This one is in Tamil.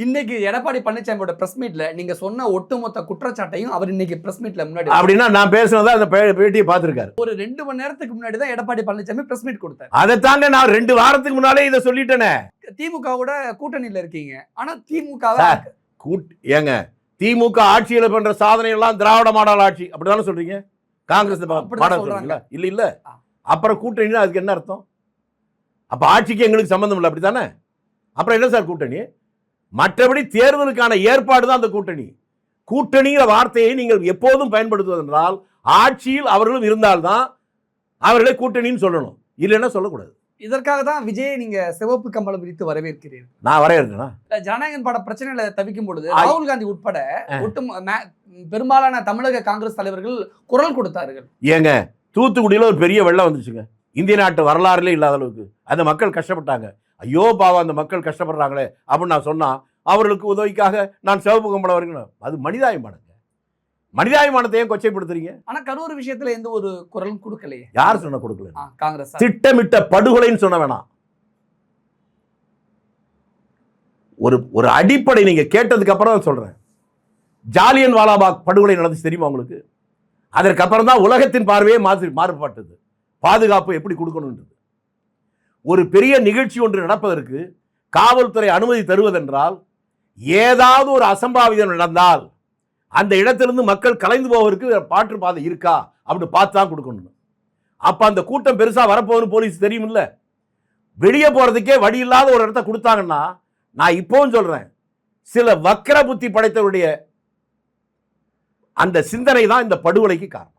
இன்னைக்கு எடப்பாடி பழனிசாமியோட பிரஸ் மீட்ல நீங்க சொன்ன ஒட்டுமொத்த குற்றச்சாட்டையும் அவர் இன்னைக்கு பிரஸ் மீட்ல முன்னாடி அப்படின்னா நான் பேசுனதா அந்த பேட்டியை பார்த்திருக்காரு. ஒரு 2 மணி நேரத்துக்கு முன்னாடி தான் எடப்பாடி பழனிசாமி பிரஸ் மீட் கொடுத்தாரு. அதைத்தாங்க நான் 2 வாரத்துக்கு முன்னாலே இதை சொல்லிட்டேனே. திமுகவோட கூட்டணியில இருக்கீங்க. ஆனா திமுக ஏங்க திமுக ஆட்சியில பண்ற சாதனை எல்லாம் திராவிட மாடல் ஆட்சி அப்படிதானே சொல்றீங்க? காங்கிரஸ் மாடல் சொல்றீங்களா? இல்ல இல்ல. அப்புறம் கூட்டணி அதுக்கு என்ன அர்த்தம்? அப்ப ஆட்சிக்கு எங்களுக்கு சம்பந்தம் இல்லை அப்படித்தானே? அப்புறம் என்ன சார் கூட்டணி? மற்றபடி தேர்தலுக்கான ஏற்பாடு தான் அந்த கூட்டணி. கூட்டணிங்கிற வார்த்தையை நீங்கள் எப்போதும் பயன்படுத்துவதென்றால் ஆட்சியில் அவர்களும் இருந்தால்தான் அவர்களை கூட்டணின்னு சொல்லணும், இல்லைன்னா சொல்லக்கூடாது. இதற்காக தான் விஜய் நீங்க சிவப்பு கம்பளம் விரித்து வரவேற்கிறீர்கள். நான் வரவேற்கிறேன். ஜனநாயகன் பட பிரச்சனையில தவிக்கும் பொழுது ராகுல் காந்தி உட்பட பெரும்பாலான தமிழக காங்கிரஸ் தலைவர்கள் குரல் கொடுத்தார்கள். ஏங்க தூத்துக்குடியில் ஒரு பெரிய வெள்ளம் வந்துச்சுங்க, இந்திய நாட்டு வரலாறுலே இல்லாத அளவுக்கு. அந்த மக்கள் கஷ்டப்பட்டாங்க. ஐயோ பாவம் அந்த மக்கள் கஷ்டப்படுறாங்களே அப்படின்னு நான் சொன்னா அவர்களுக்கு உதவிக்காக நான் சிவப்பு கம்பளம் வருகிறேன். அது மனிதாயமானங்க. மனிதாயமானத்தை ஏன் கொச்சைப்படுத்துறீங்க? ஆனா கரூர் விஷயத்துல எந்த ஒரு குரலும் கொடுக்கலையே. யார் சொன்ன கொடுக்கல? காங்கிரஸ் திட்டமிட்ட படுகொலைன்னு சொன்ன வேணாம். ஒரு அடிப்படை நீங்க கேட்டதுக்கு அப்புறம் தான் சொல்றேன். ஜாலியன் வாலாபாக் படுகொலை நடந்துச்சு தெரியுமா உங்களுக்கு? அதற்கப்புறம் தான் உலகத்தின் பார்வையே மாறுபட்டது. பாதுகாப்பு எப்படி கொடுக்கணும்ன்றது. ஒரு பெரிய நிகழ்ச்சி ஒன்று நடப்பதற்கு காவல்துறை அனுமதி தருவதென்றால் ஏதாவது ஒரு அசம்பாவிதம் நடந்தால் அந்த இடத்திலிருந்து மக்கள் கலைந்து போவதற்கு மாற்று பாதை இருக்கா அப்படி பார்த்து தான் கொடுக்கணும். அப்ப அந்த கூட்டம் பெருசா வரப்போகுது போலீஸ் தெரியுமில்ல. வெளியே போறதுக்கே வழி இல்லாத ஒரு இடத்த கொடுத்தாங்கன்னா, நான் இப்பவும் சொல்றேன், சில வக்கர புத்தி படைத்தவருடைய அந்த சிந்தனை தான் இந்த படுகொலைக்கு காரணம்.